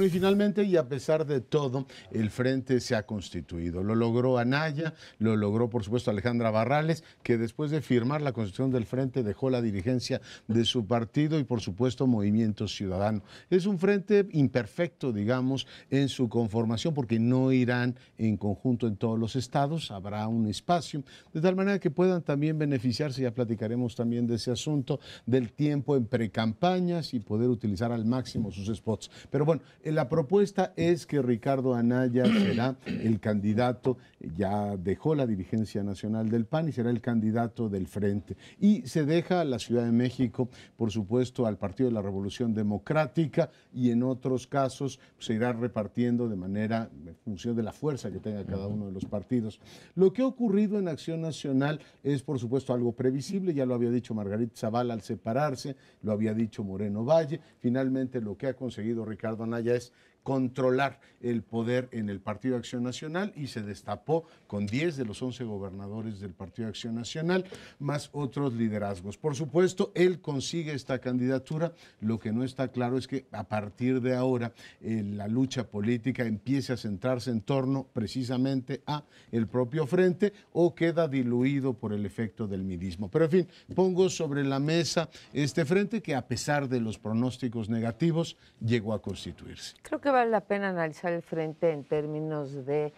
Bueno, y finalmente, y a pesar de todo, el frente se ha constituido. Lo logró Anaya, lo logró, por supuesto, Alejandra Barrales, que después de firmar la constitución del frente dejó la dirigencia de su partido y, por supuesto, Movimiento Ciudadano. Es un frente imperfecto, digamos, en su conformación, porque no irán en conjunto en todos los estados, habrá un espacio, de tal manera que puedan también beneficiarse, ya platicaremos también de ese asunto, del tiempo en precampañas y poder utilizar al máximo sus spots. Pero bueno, la propuesta es que Ricardo Anaya será el candidato, ya dejó la dirigencia nacional del PAN y será el candidato del frente. Y se deja a la Ciudad de México, por supuesto, al Partido de la Revolución Democrática, y en otros casos se irá repartiendo de manera, en función de la fuerza que tenga cada uno de los partidos. Lo que ha ocurrido en Acción Nacional es, por supuesto, algo previsible, ya lo había dicho Margarita Zavala al separarse, lo había dicho Moreno Valle. Finalmente, lo que ha conseguido Ricardo Anaya es controlar el poder en el Partido de Acción Nacional, y se destapó con 10 de los 11 gobernadores del Partido de Acción Nacional, más otros liderazgos. Por supuesto, él consigue esta candidatura. Lo que no está claro es que a partir de ahora la lucha política empiece a centrarse en torno precisamente a el propio frente, o queda diluido por el efecto del midismo. Pero en fin, pongo sobre la mesa este frente que, a pesar de los pronósticos negativos, llegó a constituirse. Creo que vale la pena analizar el frente en términos de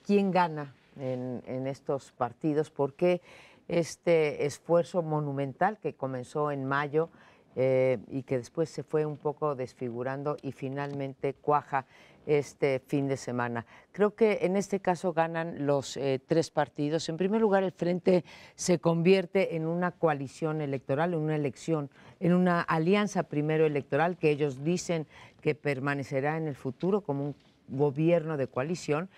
quién gana en estos partidos, porque este esfuerzo monumental que comenzó en mayo y que después se fue un poco desfigurando y finalmente cuaja este fin de semana. Creo que en este caso ganan los tres partidos. En primer lugar, el Frente se convierte en una coalición electoral, en una elección, en una alianza primero electoral que ellos dicen que permanecerá en el futuro como un gobierno de coalición,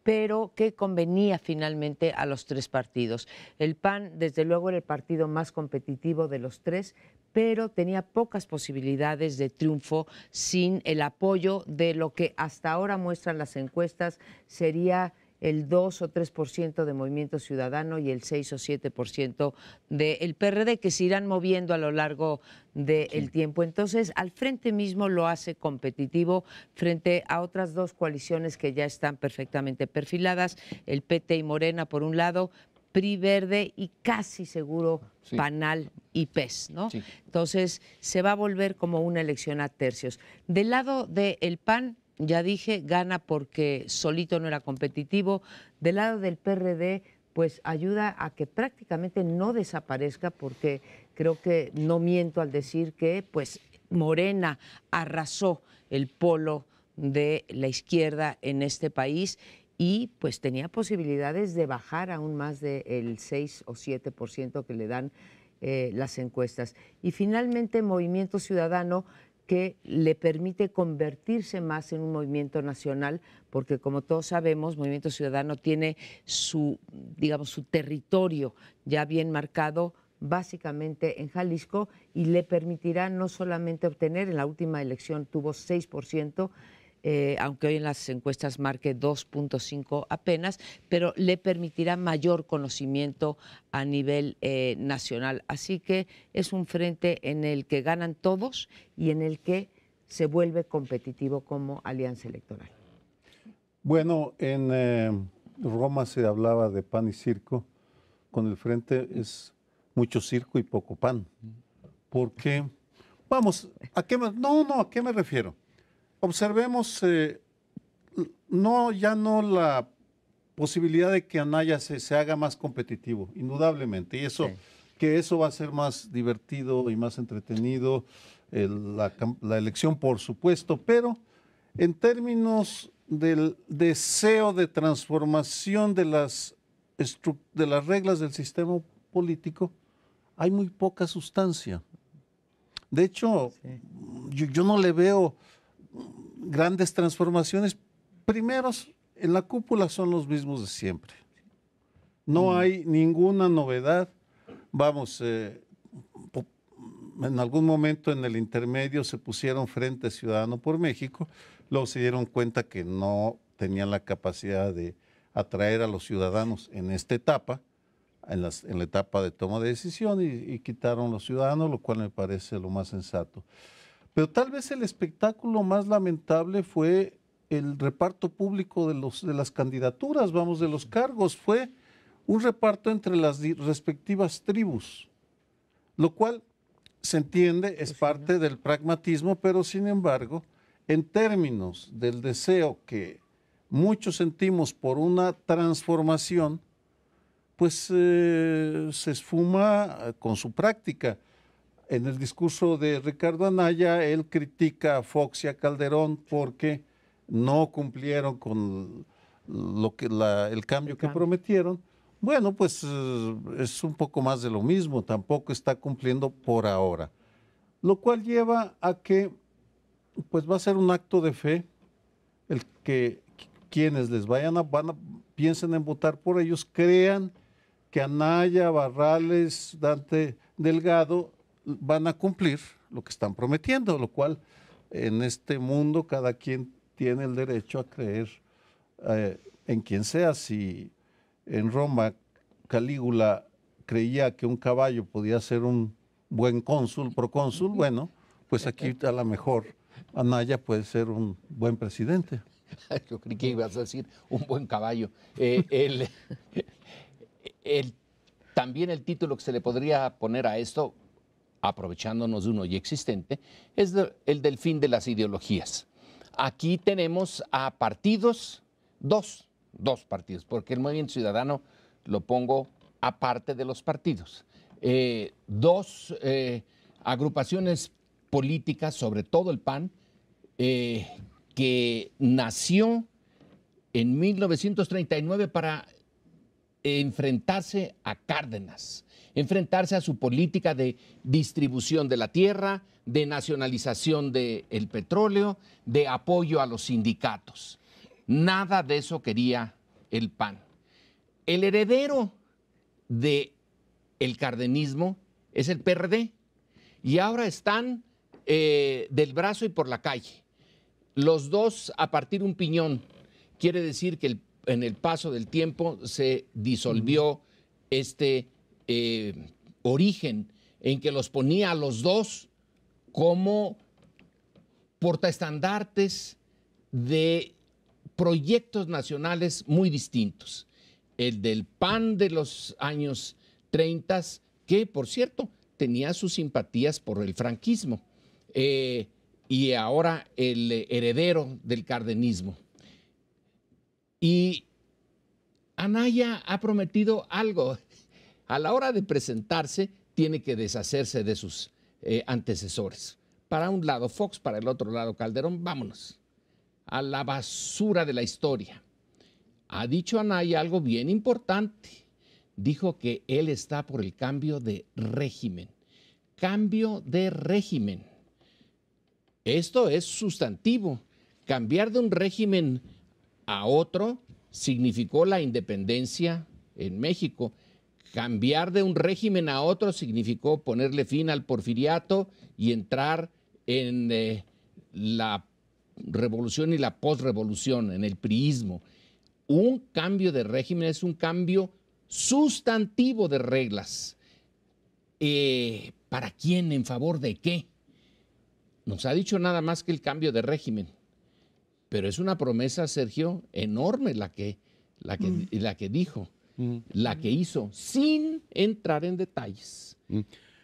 pero que convenía finalmente a los tres partidos. El PAN, desde luego, era el partido más competitivo de los tres, pero tenía pocas posibilidades de triunfo sin el apoyo de lo que hasta ahora muestran las encuestas sería el 2 o 3% de Movimiento Ciudadano y el 6 o 7% del PRD, que se irán moviendo a lo largo del tiempo. Entonces, al frente mismo lo hace competitivo frente a otras dos coaliciones que ya están perfectamente perfiladas, el PT y Morena por un lado, PRI Verde y casi seguro PANAL y PES, ¿no? Sí. Entonces, se va a volver como una elección a tercios. Del lado del PAN, ya dije, gana porque solito no era competitivo. Del lado del PRD, pues ayuda a que prácticamente no desaparezca, porque creo que no miento al decir que pues Morena arrasó el polo de la izquierda en este país y pues tenía posibilidades de bajar aún más del 6 o 7% que le dan las encuestas. Y finalmente Movimiento Ciudadano, que le permite convertirse más en un movimiento nacional, porque como todos sabemos, Movimiento Ciudadano tiene su, digamos, su territorio ya bien marcado, básicamente en Jalisco, y le permitirá no solamente obtener, en la última elección tuvo 6%, aunque hoy en las encuestas marque 2.5 apenas, pero le permitirá mayor conocimiento a nivel nacional. Así que es un frente en el que ganan todos y en el que se vuelve competitivo como alianza electoral. Bueno, en Roma se hablaba de pan y circo. Con el frente es mucho circo y poco pan. Porque, vamos, ¿a qué me refiero? Observemos, ya no la posibilidad de que Anaya se haga más competitivo, indudablemente, y eso, que eso va a ser más divertido y más entretenido, la elección, por supuesto, pero en términos del deseo de transformación de las reglas del sistema político, hay muy poca sustancia. De hecho, yo no le veo grandes transformaciones. Primeros, en la cúpula son los mismos de siempre. No hay ninguna novedad. Vamos, en algún momento en el intermedio se pusieron Frente Ciudadano por México, luego se dieron cuenta que no tenían la capacidad de atraer a los ciudadanos en esta etapa, en la etapa de toma de decisión, y quitaron los ciudadanos, lo cual me parece lo más sensato. Pero tal vez el espectáculo más lamentable fue el reparto público de las candidaturas, vamos, de los cargos. Fue un reparto entre las respectivas tribus, lo cual se entiende, es parte del pragmatismo, pero sin embargo, en términos del deseo que muchos sentimos por una transformación, pues se esfuma con su práctica. En el discurso de Ricardo Anaya, él critica a Fox y a Calderón porque no cumplieron con el cambio que prometieron. Bueno, pues es un poco más de lo mismo, tampoco está cumpliendo por ahora. Lo cual lleva a que pues va a ser un acto de fe el que quienes les piensen en votar por ellos, crean que Anaya, Barrales, Dante Delgado van a cumplir lo que están prometiendo, lo cual en este mundo cada quien tiene el derecho a creer en quien sea. Si en Roma Calígula creía que un caballo podía ser un buen procónsul, bueno, pues aquí a lo mejor Anaya puede ser un buen presidente. Yo creí que ibas a decir un buen caballo. También el título que se le podría poner a esto, aprovechándonos de uno ya existente, es el del fin de las ideologías. Aquí tenemos a partidos, dos partidos, porque el Movimiento Ciudadano lo pongo aparte de los partidos. Dos agrupaciones políticas, sobre todo el PAN, que nació en 1939 para enfrentarse a Cárdenas, enfrentarse a su política de distribución de la tierra, de nacionalización del petróleo, de apoyo a los sindicatos. Nada de eso quería el PAN. El heredero del cardenismo es el PRD, y ahora están del brazo y por la calle. Los dos a partir un piñón. Quiere decir que en el paso del tiempo se disolvió este origen en que los ponía a los dos como portaestandartes de proyectos nacionales muy distintos. El del PAN de los años 30, que por cierto tenía sus simpatías por el franquismo, y ahora el heredero del cardenismo. Y Anaya ha prometido algo. A la hora de presentarse, tiene que deshacerse de sus antecesores. Para un lado Fox, para el otro lado Calderón, vámonos a la basura de la historia. Ha dicho Anaya algo bien importante. Dijo que él está por el cambio de régimen. Cambio de régimen. Esto es sustantivo. Cambiar de un régimen a otro significó la independencia en México. Cambiar de un régimen a otro significó ponerle fin al porfiriato y entrar en la revolución y la posrevolución, en el priismo. Un cambio de régimen es un cambio sustantivo de reglas. ¿Para quién? ¿En favor de qué? Nos ha dicho nada más que el cambio de régimen. Pero es una promesa, Sergio, enorme la que dijo, la que hizo, sin entrar en detalles.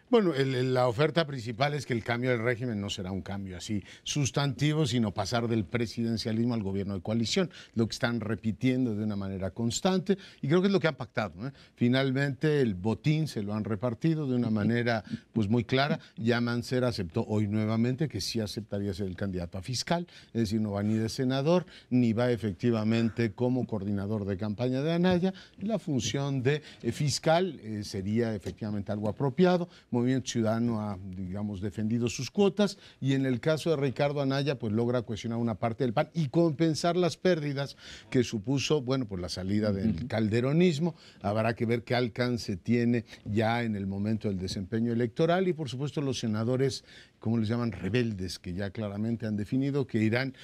Bueno, la oferta principal es que el cambio del régimen no será un cambio así sustantivo, sino pasar del presidencialismo al gobierno de coalición, lo que están repitiendo de una manera constante, y creo que es lo que han pactado, ¿eh? Finalmente el botín se lo han repartido de una manera pues muy clara. Ya Mancera aceptó hoy nuevamente que sí aceptaría ser el candidato a fiscal, es decir, no va ni de senador, ni va efectivamente como coordinador de campaña de Anaya. La función de fiscal sería efectivamente algo apropiado. Movimiento Ciudadano ha, digamos, defendido sus cuotas, y en el caso de Ricardo Anaya, pues logra cohesionar una parte del PAN y compensar las pérdidas que supuso, bueno, pues la salida del calderonismo. Habrá que ver qué alcance tiene ya en el momento del desempeño electoral, y por supuesto los senadores, como les llaman, rebeldes, que ya claramente han definido que irán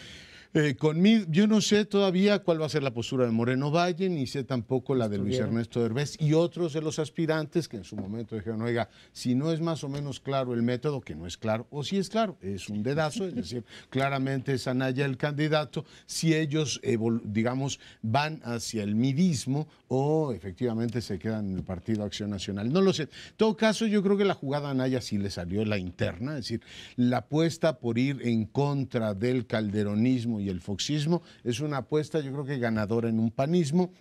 Conmigo, yo no sé todavía cuál va a ser la postura de Moreno Valle, ni sé tampoco la de Luis Ernesto Derbez y otros de los aspirantes que en su momento dijeron, oiga, si no es más o menos claro el método, que no es claro, o si es claro, es un dedazo, es decir, claramente es Anaya el candidato, si ellos, digamos, van hacia el midismo o efectivamente se quedan en el Partido Acción Nacional. No lo sé. En todo caso, yo creo que la jugada a Anaya sí le salió la interna, es decir, la apuesta por ir en contra del calderonismo y el foxismo es una apuesta, yo creo que ganadora en un panismo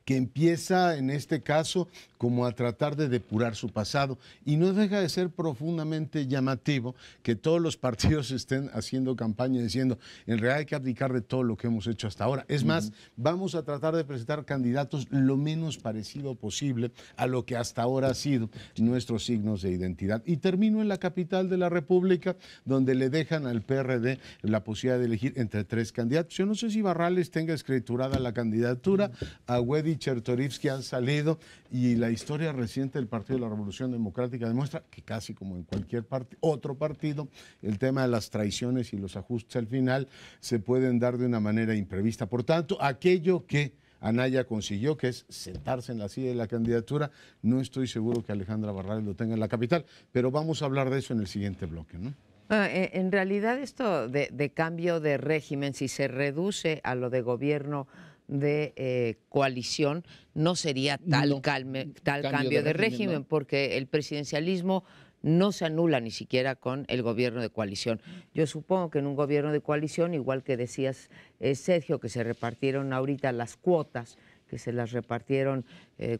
que empieza en este caso como a tratar de depurar su pasado y no deja de ser profundamente llamativo que todos los partidos estén haciendo campaña diciendo en realidad hay que abdicar de todo lo que hemos hecho hasta ahora. Es más, vamos a tratar de presentar candidatos lo menos parecido posible a lo que hasta ahora ha sido nuestros signos de identidad. Y termino en la capital de la República, donde le dejan al PRD la posibilidad de elegir entre 3 candidatos. Yo no sé si Barrales tenga escriturada la candidatura, Agüed y Chertorivsky han salido y la historia reciente del Partido de la Revolución Democrática demuestra que casi como en cualquier otro partido, el tema de las traiciones y los ajustes al final se pueden dar de una manera imprevista. Por tanto, aquello que Anaya consiguió, que es sentarse en la silla de la candidatura, no estoy seguro que Alejandra Barrales lo tenga en la capital, pero vamos a hablar de eso en el siguiente bloque, ¿no? En realidad esto de cambio de régimen, si se reduce a lo de gobierno de coalición, no sería tal cambio de régimen, ¿no? Porque el presidencialismo no se anula ni siquiera con el gobierno de coalición. Yo supongo que en un gobierno de coalición, igual que decías, Sergio, que se repartieron ahorita las cuotas, que se las repartieron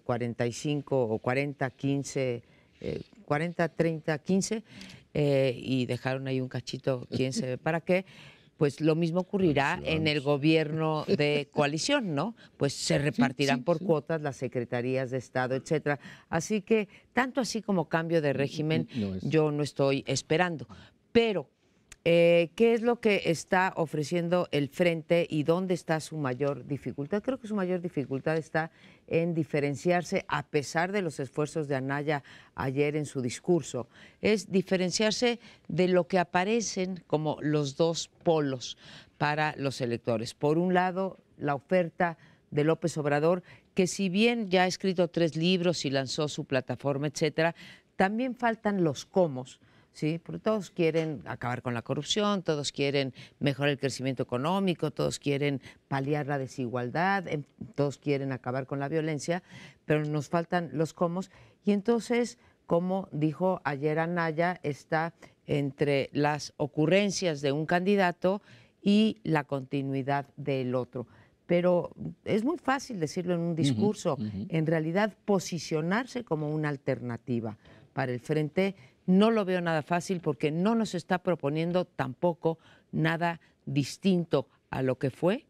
45 o 40, 15, 40, 30, 15, y dejaron ahí un cachito, quién sabe para qué. Pues lo mismo ocurrirá en el gobierno de coalición, ¿no? Pues se repartirán por cuotas las secretarías de Estado, etcétera. Así que, tanto así como cambio de régimen, yo no estoy esperando. Pero, ¿qué es lo que está ofreciendo el Frente y dónde está su mayor dificultad? Creo que su mayor dificultad está en diferenciarse, a pesar de los esfuerzos de Anaya ayer en su discurso, es diferenciarse de lo que aparecen como los dos polos para los electores. Por un lado, la oferta de López Obrador, que si bien ya ha escrito 3 libros y lanzó su plataforma, etcétera, también faltan los cómos. Sí, porque todos quieren acabar con la corrupción, todos quieren mejorar el crecimiento económico, todos quieren paliar la desigualdad, todos quieren acabar con la violencia, pero nos faltan los cómos. Y entonces, como dijo ayer Anaya, está entre las ocurrencias de un candidato y la continuidad del otro. Pero es muy fácil decirlo en un discurso. En realidad, posicionarse como una alternativa para el Frente no lo veo nada fácil porque no nos está proponiendo tampoco nada distinto a lo que fue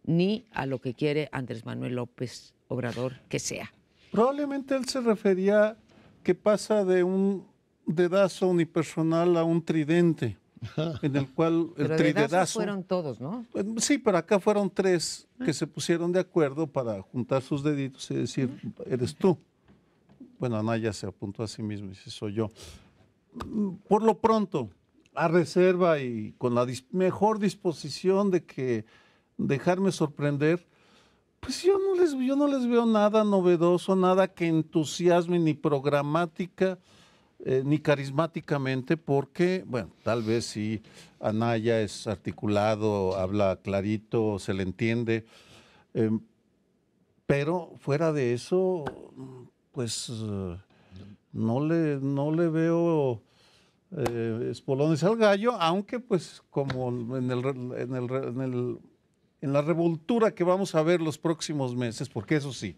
ni a lo que quiere Andrés Manuel López Obrador que sea. Probablemente él se refería que pasa de un dedazo unipersonal a un tridente, en el cual el tridedazo fueron todos, ¿no? Sí, pero acá fueron 3 que se pusieron de acuerdo para juntar sus deditos y decir, eres tú. Bueno, Anaya se apuntó a sí mismo y dice, soy yo. Por lo pronto, a reserva y con la mejor disposición de que dejarme sorprender, pues yo no les veo nada novedoso, nada que entusiasme ni programática ni carismáticamente, porque, bueno, tal vez sí, Anaya es articulado, habla clarito, se le entiende, pero fuera de eso, pues no le veo espolones al gallo, aunque pues como en la revoltura que vamos a ver los próximos meses, porque eso sí,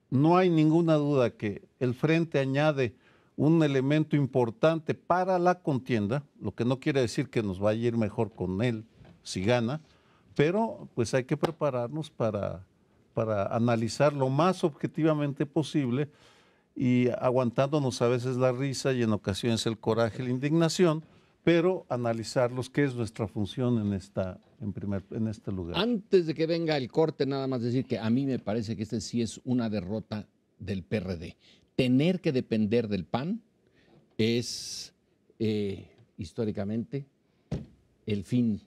no hay ninguna duda que el Frente añade un elemento importante para la contienda, lo que no quiere decir que nos vaya a ir mejor con él si gana, pero pues hay que prepararnos para analizar lo más objetivamente posible y aguantándonos a veces la risa y en ocasiones el coraje, la indignación, pero analizarlos, qué es nuestra función en este lugar. Antes de que venga el corte, nada más decir que a mí me parece que este sí es una derrota del PRD. Tener que depender del PAN es históricamente el fin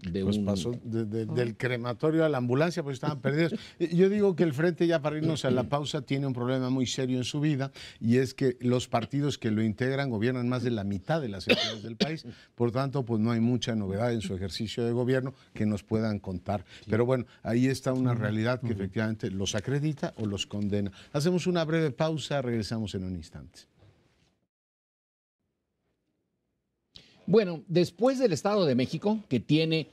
Pues pasó del crematorio a la ambulancia, pues estaban perdidos. Yo digo que el Frente, ya para irnos a la pausa, tiene un problema muy serio en su vida, y es que los partidos que lo integran gobiernan más de la mitad de las entidades del país. Por tanto, pues no hay mucha novedad en su ejercicio de gobierno que nos puedan contar. Pero bueno, ahí está una realidad que efectivamente los acredita o los condena. Hacemos una breve pausa, regresamos en un instante. Bueno, después del Estado de México, que tiene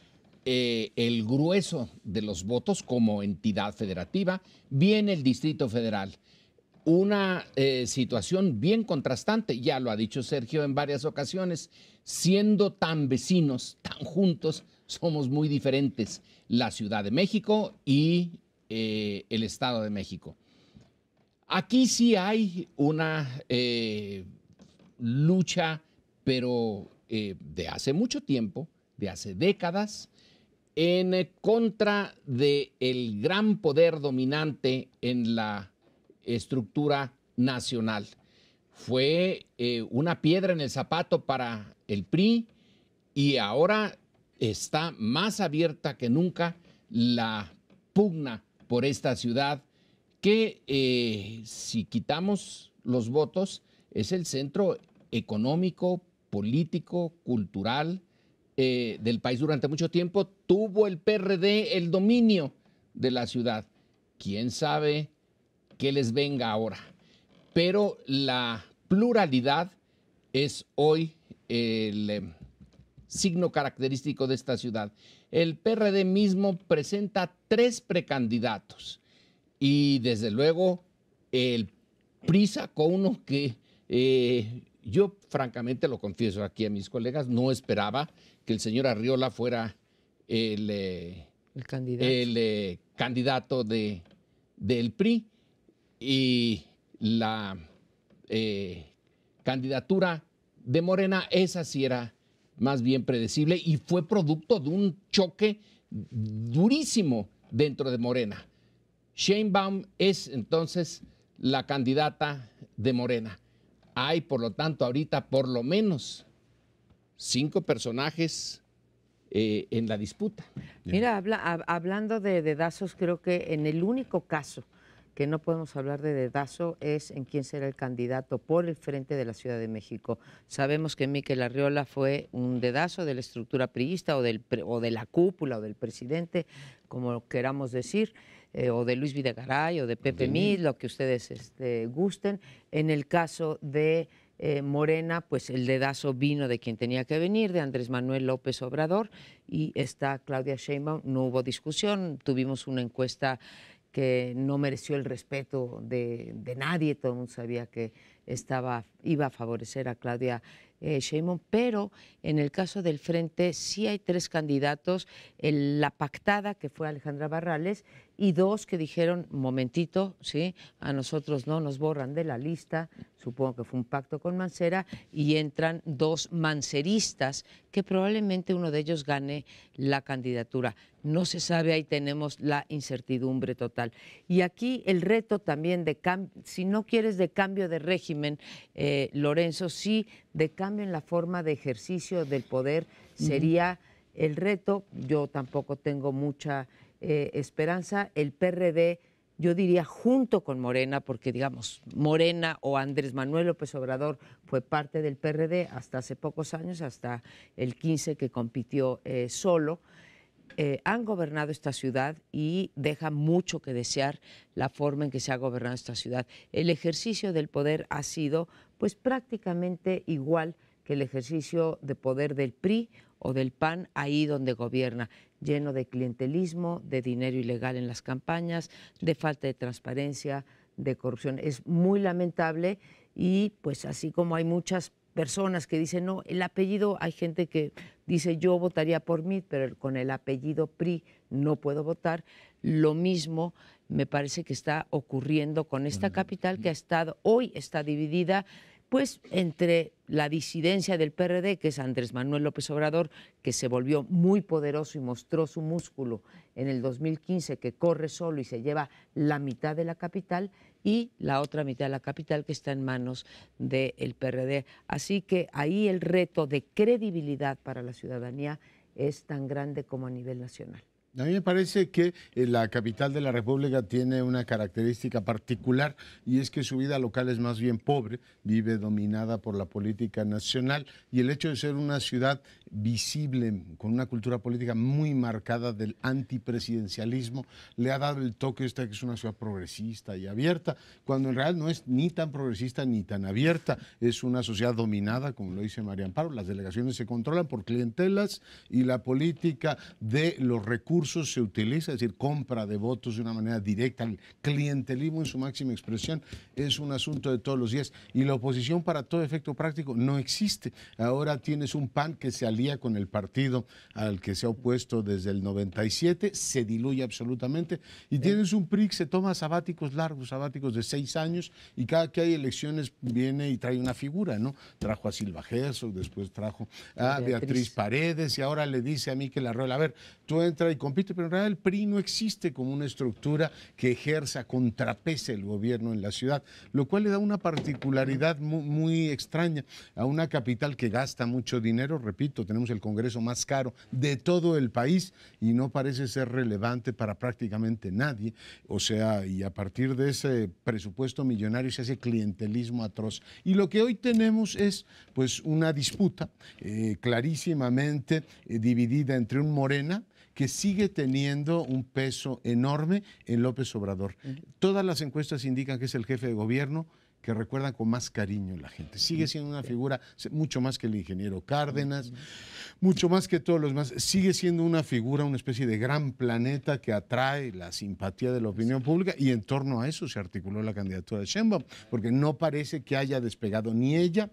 el grueso de los votos como entidad federativa, viene el Distrito Federal. Una situación bien contrastante, ya lo ha dicho Sergio en varias ocasiones, siendo tan vecinos, tan juntos, somos muy diferentes, la Ciudad de México y el Estado de México. Aquí sí hay una lucha, pero de hace mucho tiempo, de hace décadas, en contra del gran poder dominante en la estructura nacional. Fue una piedra en el zapato para el PRI, y ahora está más abierta que nunca la pugna por esta ciudad que, si quitamos los votos, es el centro económico, político, cultural del país. Durante mucho tiempo tuvo el PRD el dominio de la ciudad. ¿Quién sabe qué les venga ahora? Pero la pluralidad es hoy el signo característico de esta ciudad. El PRD mismo presenta 3 precandidatos, y desde luego el PRI sacó uno que yo francamente lo confieso aquí a mis colegas, no esperaba que el señor Arriola fuera el candidato del PRI, y la candidatura de Morena, esa sí era más bien predecible y fue producto de un choque durísimo dentro de Morena. Sheinbaum es entonces la candidata de Morena. Hay, por lo tanto, ahorita por lo menos 5 personajes en la disputa. Mira, hablando de dedazos, creo que en el único caso que no podemos hablar de dedazo es en quién será el candidato por el Frente de la Ciudad de México. Sabemos que Miquel Arriola fue un dedazo de la estructura priista o de la cúpula o del presidente, como queramos decir, o de Luis Videgaray o de Pepe Mid, lo que ustedes gusten. En el caso de Morena, pues el dedazo vino de quien tenía que venir, de Andrés Manuel López Obrador, y está Claudia Sheinbaum. No hubo discusión, tuvimos una encuesta que no mereció el respeto de nadie, todo el mundo sabía que iba a favorecer a Claudia Sheinbaum, pero en el caso del Frente sí hay 3 candidatos, la pactada, que fue Alejandra Barrales, y 2 que dijeron, momentito, ¿sí? A nosotros no nos borran de la lista, supongo que fue un pacto con Mancera, y entran 2 manceristas, que probablemente uno de ellos gane la candidatura. No se sabe, ahí tenemos la incertidumbre total. Y aquí el reto también si no quieres de cambio de régimen, Lorenzo, sí de cambio en la forma de ejercicio del poder sería el reto. Yo tampoco tengo mucha esperanza. El PRD, yo diría junto con Morena, porque digamos, Morena o Andrés Manuel López Obrador fue parte del PRD hasta hace pocos años, hasta el 15 que compitió solo. Han gobernado esta ciudad y deja mucho que desear la forma en que se ha gobernado esta ciudad. El ejercicio del poder ha sido pues prácticamente igual que el ejercicio de poder del PRI o del PAN ahí donde gobierna, lleno de clientelismo, de dinero ilegal en las campañas, de falta de transparencia, de corrupción. Es muy lamentable, y pues así como hay muchas personas que dicen, no, el apellido, hay gente que dice yo votaría por mí, pero con el apellido PRI no puedo votar. Lo mismo me parece que está ocurriendo con esta capital, que hoy está dividida pues entre la disidencia del PRD, que es Andrés Manuel López Obrador, que se volvió muy poderoso y mostró su músculo en el 2015, que corre solo y se lleva la mitad de la capital, y la otra mitad de la capital que está en manos del PRD. Así que ahí el reto de credibilidad para la ciudadanía es tan grande como a nivel nacional. A mí me parece que la capital de la República tiene una característica particular y es que su vida local es más bien pobre, vive dominada por la política nacional y el hecho de ser una ciudad visible, con una cultura política muy marcada del antipresidencialismo, le ha dado el toque esta que es una ciudad progresista y abierta, cuando en realidad no es ni tan progresista ni tan abierta, es una sociedad dominada, como lo dice María Amparo, las delegaciones se controlan por clientelas y la política de los recursos se utiliza, es decir, compra de votos de una manera directa, el clientelismo en su máxima expresión es un asunto de todos los días y la oposición para todo efecto práctico no existe. Ahora tienes un PAN que se alía con el partido al que se ha opuesto desde el 97, se diluye absolutamente y tienes un PRI que se toma sabáticos largos, sabáticos de 6 años y cada que hay elecciones viene y trae una figura, ¿no? Trajo a Silva Herzog, después trajo a Beatriz Paredes y ahora le dice a Mikel Arreola, a ver, tú entra y compite, pero en realidad el PRI no existe como una estructura que ejerza, contrapese el gobierno en la ciudad, lo cual le da una particularidad muy extraña a una capital que gasta mucho dinero. Repito, tenemos el Congreso más caro de todo el país y no parece ser relevante para prácticamente nadie. O sea, y a partir de ese presupuesto millonario se hace clientelismo atroz. Y lo que hoy tenemos es pues una disputa clarísimamente dividida entre un Morena que sigue teniendo un peso enorme en López Obrador. Todas las encuestas indican que es el jefe de gobierno que recuerdan con más cariño la gente. Sigue siendo una figura mucho más que el ingeniero Cárdenas, mucho más que todos los demás. Sigue siendo una figura, una especie de gran planeta que atrae la simpatía de la opinión pública y en torno a eso se articuló la candidatura de Sheinbaum, porque no parece que haya despegado ni ella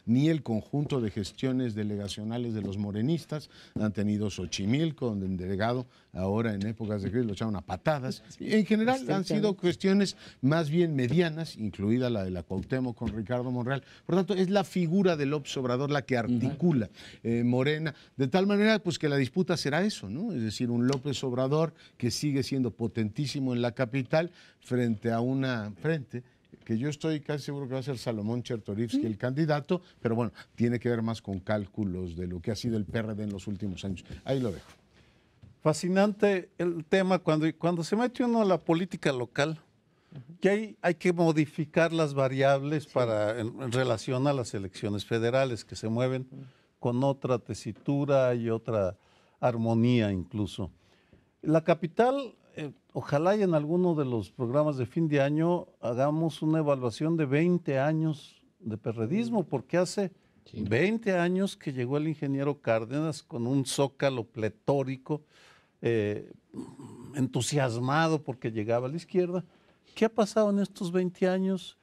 ni el conjunto de gestiones delegacionales de los morenistas. Han tenido Xochimilco, donde el delegado ahora en épocas de crisis lo echaron a patadas. Y en general han sido cuestiones más bien medianas, incluida la de la Cuauhtémoc con Ricardo Monreal. Por lo tanto, es la figura de López Obrador la que articula Morena, de tal manera pues que la disputa será eso, ¿no? Es decir, un López Obrador que sigue siendo potentísimo en la capital frente que yo estoy casi seguro que va a ser Salomón Chertorivsky el candidato, pero bueno, tiene que ver más con cálculos de lo que ha sido el PRD en los últimos años. Ahí lo dejo. Fascinante el tema cuando se mete uno a la política local, que hay que modificar las variables en relación a las elecciones federales, que se mueven con otra tesitura y otra armonía incluso. La capital... ojalá y en alguno de los programas de fin de año hagamos una evaluación de 20 años de perredismo, porque hace 20 años que llegó el ingeniero Cárdenas con un zócalo pletórico, entusiasmado porque llegaba a la izquierda. ¿Qué ha pasado en estos 20 años?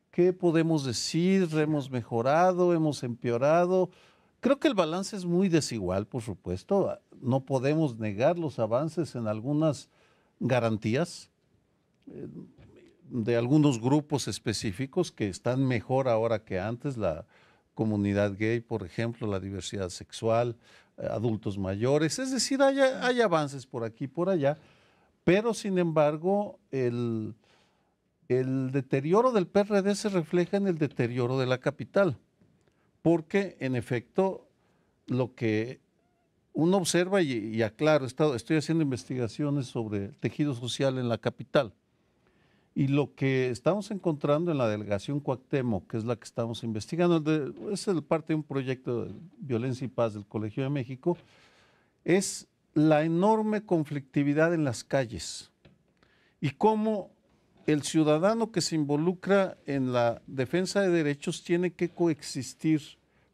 ¿Qué podemos decir? ¿Hemos mejorado? ¿Hemos empeorado? Creo que el balance es muy desigual, por supuesto. No podemos negar los avances en algunas garantías de algunos grupos específicos que están mejor ahora que antes, la comunidad gay, por ejemplo, la diversidad sexual, adultos mayores, es decir, hay avances por aquí y por allá, pero sin embargo el deterioro del PRD se refleja en el deterioro de la capital, porque en efecto lo que uno observa y aclaro, estoy haciendo investigaciones sobre el tejido social en la capital y lo que estamos encontrando en la delegación Cuauhtémoc, que es la que estamos investigando, es parte de un proyecto de violencia y paz del Colegio de México, es la enorme conflictividad en las calles y cómo el ciudadano que se involucra en la defensa de derechos tiene que coexistir,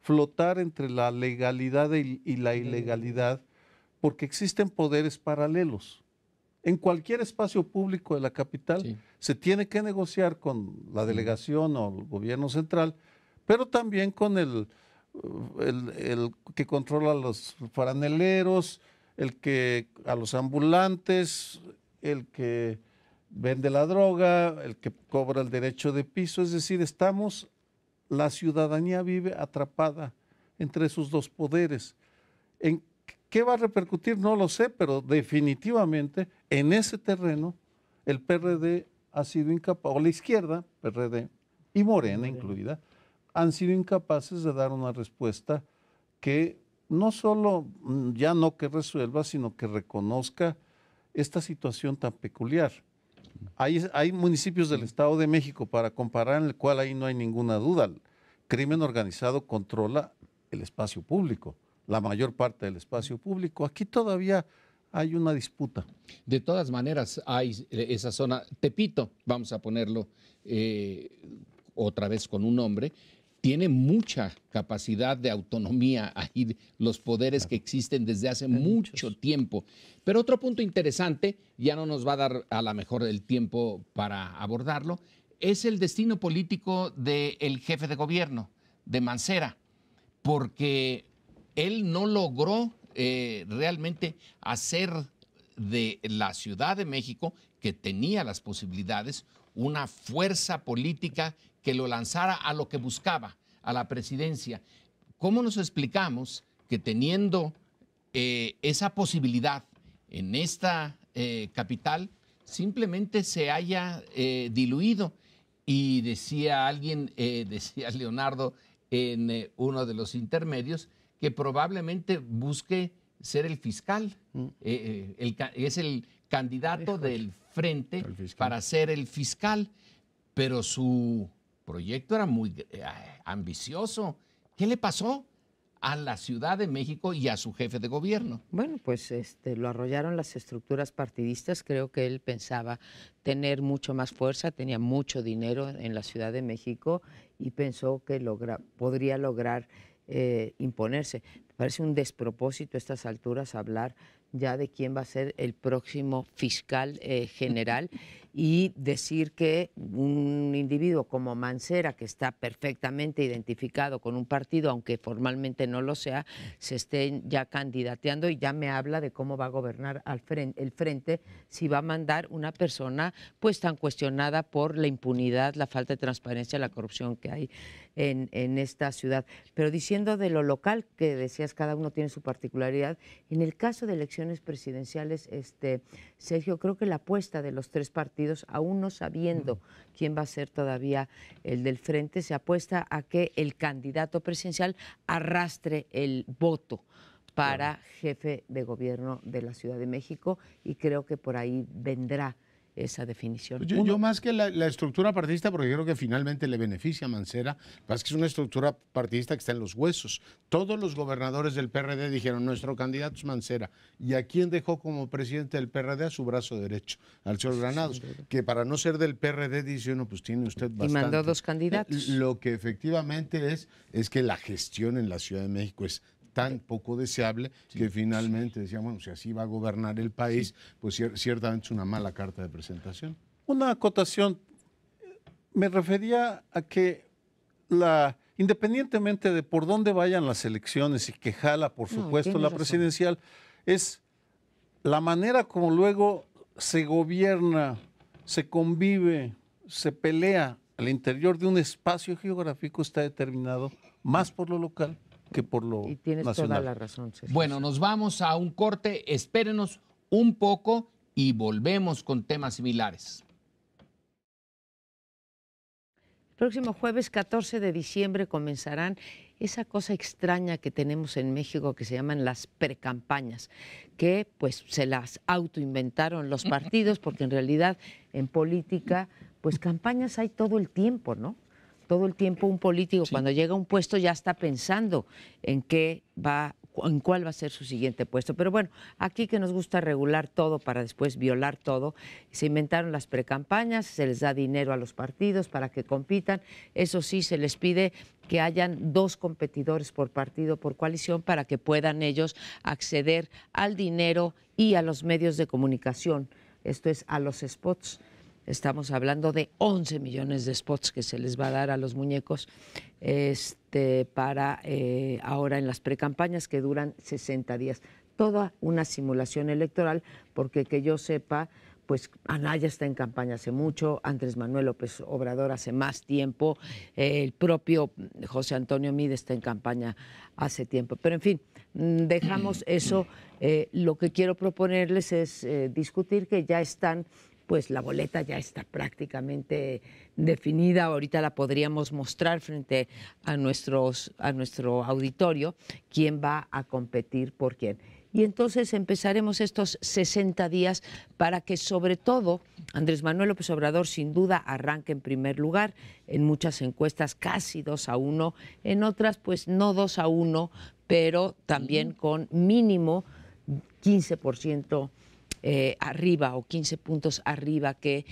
flotar entre la legalidad y la ilegalidad, porque existen poderes paralelos. En cualquier espacio público de la capital se tiene que negociar con la delegación o el gobierno central, pero también con el que controla a los franeleros, a los ambulantes, el que vende la droga, el que cobra el derecho de piso. Es decir, la ciudadanía vive atrapada entre esos dos poderes. ¿En qué va a repercutir? No lo sé, pero definitivamente en ese terreno el PRD ha sido incapaz, o la izquierda, PRD y Morena incluida, han sido incapaces de dar una respuesta que no solo ya no que resuelva, sino que reconozca esta situación tan peculiar. Hay municipios del Estado de México para comparar en el cual ahí no hay ninguna duda. El crimen organizado controla el espacio público, la mayor parte del espacio público. Aquí todavía hay una disputa. De todas maneras, hay esa zona, Tepito, vamos a ponerlo otra vez con un nombre, tiene mucha capacidad de autonomía ahí, los poderes que existen desde hace mucho tiempo. Pero otro punto interesante, ya no nos va a dar a lo mejor el tiempo para abordarlo, es el destino político del jefe de gobierno, de Mancera, porque él no logró realmente hacer de la Ciudad de México, que tenía las posibilidades, una fuerza política que lo lanzara a lo que buscaba, a la presidencia. ¿Cómo nos explicamos que teniendo esa posibilidad en esta capital, simplemente se haya diluido? Y decía alguien, decía Leonardo en uno de los intermedios, que probablemente busque ser el fiscal, es el candidato del frente para ser el fiscal, pero su proyecto era muy ambicioso. ¿Qué le pasó a la Ciudad de México y a su jefe de gobierno? Bueno, pues lo arrollaron las estructuras partidistas. Creo que él pensaba tener mucho más fuerza, tenía mucho dinero en la Ciudad de México y pensó que podría lograr imponerse. Me parece un despropósito a estas alturas hablar ya de quién va a ser el próximo fiscal general y decir que un individuo como Mancera, que está perfectamente identificado con un partido, aunque formalmente no lo sea, se esté ya candidateando y ya me habla de cómo va a gobernar el frente, si va a mandar una persona pues tan cuestionada por la impunidad, la falta de transparencia, la corrupción que hay en esta ciudad. Pero diciendo de lo local, que decías, cada uno tiene su particularidad, en el caso de elecciones presidenciales, Sergio, creo que la apuesta de los tres partidos, aún no sabiendo quién va a ser todavía el del frente, se apuesta a que el candidato presidencial arrastre el voto para jefe de gobierno de la Ciudad de México, y creo que por ahí vendrá esa definición. Yo más que la estructura partidista, porque creo que finalmente le beneficia a Mancera, más que es una estructura partidista que está en los huesos. Todos los gobernadores del PRD dijeron, nuestro candidato es Mancera. ¿Y a quién dejó como presidente del PRD? A su brazo derecho, al señor Granados, que para no ser del PRD dice uno, pues tiene usted bastante. Y mandó dos candidatos. Lo que efectivamente es que la gestión en la Ciudad de México es tan poco deseable que finalmente decían, bueno, si así va a gobernar el país, pues ciertamente es una mala carta de presentación. Una acotación, me refería a que independientemente de por dónde vayan las elecciones y que jala, por supuesto, la presidencial, es la manera como luego se gobierna, se convive, se pelea al interior de un espacio geográfico está determinado más por lo local que por lo nacional. Y tienes toda la razón, Sergio. Bueno, nos vamos a un corte, espérenos un poco y volvemos con temas similares. El próximo jueves 14 de diciembre comenzarán esa cosa extraña que tenemos en México que se llaman las precampañas, que pues se las autoinventaron los partidos, porque en realidad en política pues campañas hay todo el tiempo, ¿no? Todo el tiempo un político cuando llega a un puesto ya está pensando en cuál va a ser su siguiente puesto. Pero bueno, aquí que nos gusta regular todo para después violar todo, se inventaron las precampañas, se les da dinero a los partidos para que compitan. Eso sí, se les pide que hayan 2 competidores por partido, por coalición, para que puedan ellos acceder al dinero y a los medios de comunicación. Esto es, a los spots. Estamos hablando de 11 millones de spots que se les va a dar a los muñecos para ahora en las precampañas que duran 60 días. Toda una simulación electoral, porque que yo sepa, pues Anaya está en campaña hace mucho, Andrés Manuel López Obrador hace más tiempo, el propio José Antonio Meade está en campaña hace tiempo. Pero en fin, dejamos eso. Lo que quiero proponerles es discutir que ya están pues la boleta ya está prácticamente definida. Ahorita la podríamos mostrar frente a nuestro auditorio, quién va a competir por quién. Y entonces empezaremos estos 60 días para que, sobre todo, Andrés Manuel López Obrador sin duda arranque en primer lugar, en muchas encuestas casi 2-1, en otras pues no 2-1, pero también con mínimo 15% arriba o 15 puntos arriba que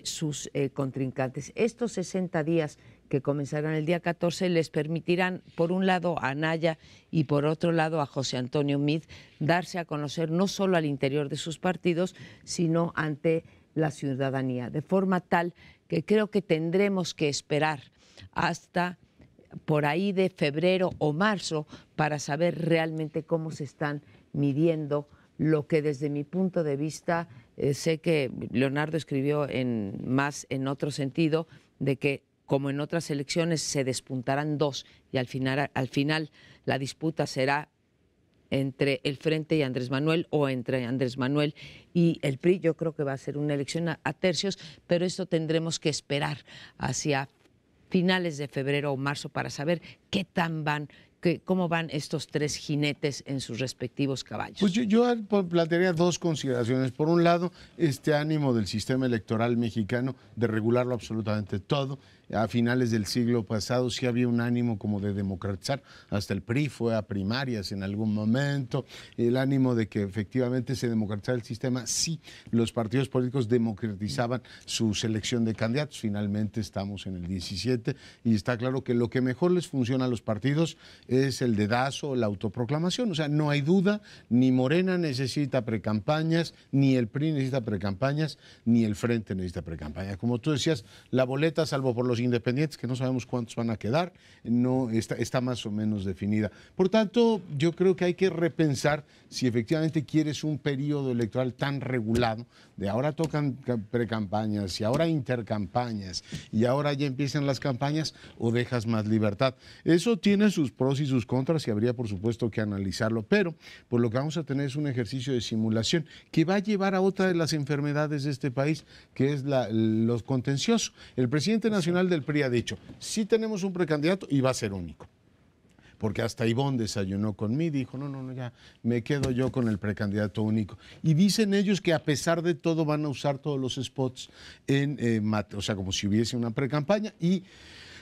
sus contrincantes. Estos 60 días que comenzarán el día 14 les permitirán, por un lado, a Anaya y por otro lado a José Antonio Meade darse a conocer no solo al interior de sus partidos, sino ante la ciudadanía, de forma tal que creo que tendremos que esperar hasta por ahí de febrero o marzo para saber realmente cómo se están midiendo lo que desde mi punto de vista, sé que Leonardo escribió más en otro sentido, de que como en otras elecciones se despuntarán dos y al final la disputa será entre el Frente y Andrés Manuel o entre Andrés Manuel y el PRI. Yo creo que va a ser una elección a tercios, pero esto tendremos que esperar hacia finales de febrero o marzo para saber cómo van estos tres jinetes en sus respectivos caballos. Pues yo plantearía dos consideraciones. Por un lado, este ánimo del sistema electoral mexicano de regularlo absolutamente todo. A finales del siglo pasado sí había un ánimo como de democratizar, hasta el PRI fue a primarias en algún momento, el ánimo de que efectivamente se democratizara el sistema, sí, los partidos políticos democratizaban su selección de candidatos, finalmente estamos en el 17 y está claro que lo que mejor les funciona a los partidos es el dedazo, la autoproclamación, o sea, no hay duda, ni Morena necesita precampañas, ni el PRI necesita precampañas, ni el Frente necesita precampañas. Como tú decías, la boleta, salvo por los independientes, que no sabemos cuántos van a quedar, no está más o menos definida. Por tanto, yo creo que hay que repensar si efectivamente quieres un periodo electoral tan regulado, de ahora tocan precampañas y ahora intercampañas y ahora ya empiezan las campañas, o dejas más libertad. Eso tiene sus pros y sus contras y habría por supuesto que analizarlo, pero por lo que vamos a tener es un ejercicio de simulación que va a llevar a otra de las enfermedades de este país, que es los contenciosos. El presidente nacional del PRI ha dicho, sí tenemos un precandidato y va a ser único. Porque hasta Ivonne desayunó conmigo, dijo, no, ya me quedo yo con el precandidato único. Y dicen ellos que a pesar de todo van a usar todos los spots o sea, como si hubiese una precampaña, y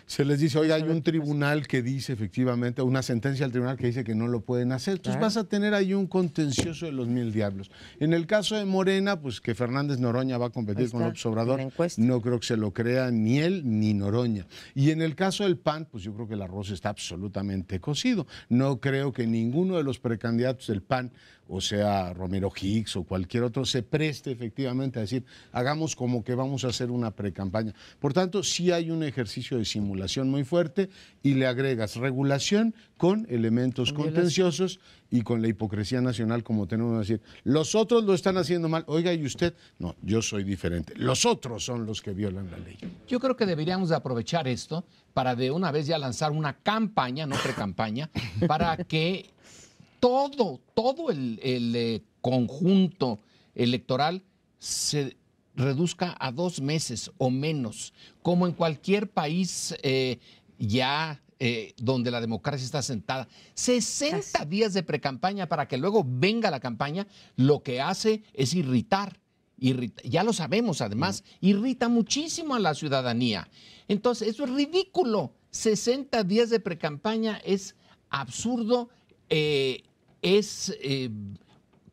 se les dice, oiga, hay un tribunal que dice efectivamente, una sentencia del tribunal que dice que no lo pueden hacer. Entonces vas a tener ahí un contencioso de los mil diablos. En el caso de Morena, pues que Fernández Noroña va a competir con López Obrador, no creo que se lo crea ni él ni Noroña. Y en el caso del PAN, pues yo creo que el arroz está absolutamente cocido. No creo que ninguno de los precandidatos del PAN, o sea, Romero Hicks o cualquier otro, se preste efectivamente a decir, hagamos como que vamos a hacer una precampaña. Por tanto, sí hay un ejercicio de simulación muy fuerte y le agregas regulación con elementos contenciosos y con la hipocresía nacional, como tenemos que decir, los otros lo están haciendo mal, oiga, ¿y usted? No, yo soy diferente, los otros son los que violan la ley. Yo creo que deberíamos de aprovechar esto para de una vez ya lanzar una campaña, no precampaña, para que todo el conjunto electoral se reduzca a 2 meses o menos, como en cualquier país donde la democracia está sentada. 60 días de precampaña para que luego venga la campaña, lo que hace es irritar. Ya lo sabemos, además, irrita muchísimo a la ciudadanía. Entonces, eso es ridículo. 60 días de precampaña es absurdo. Es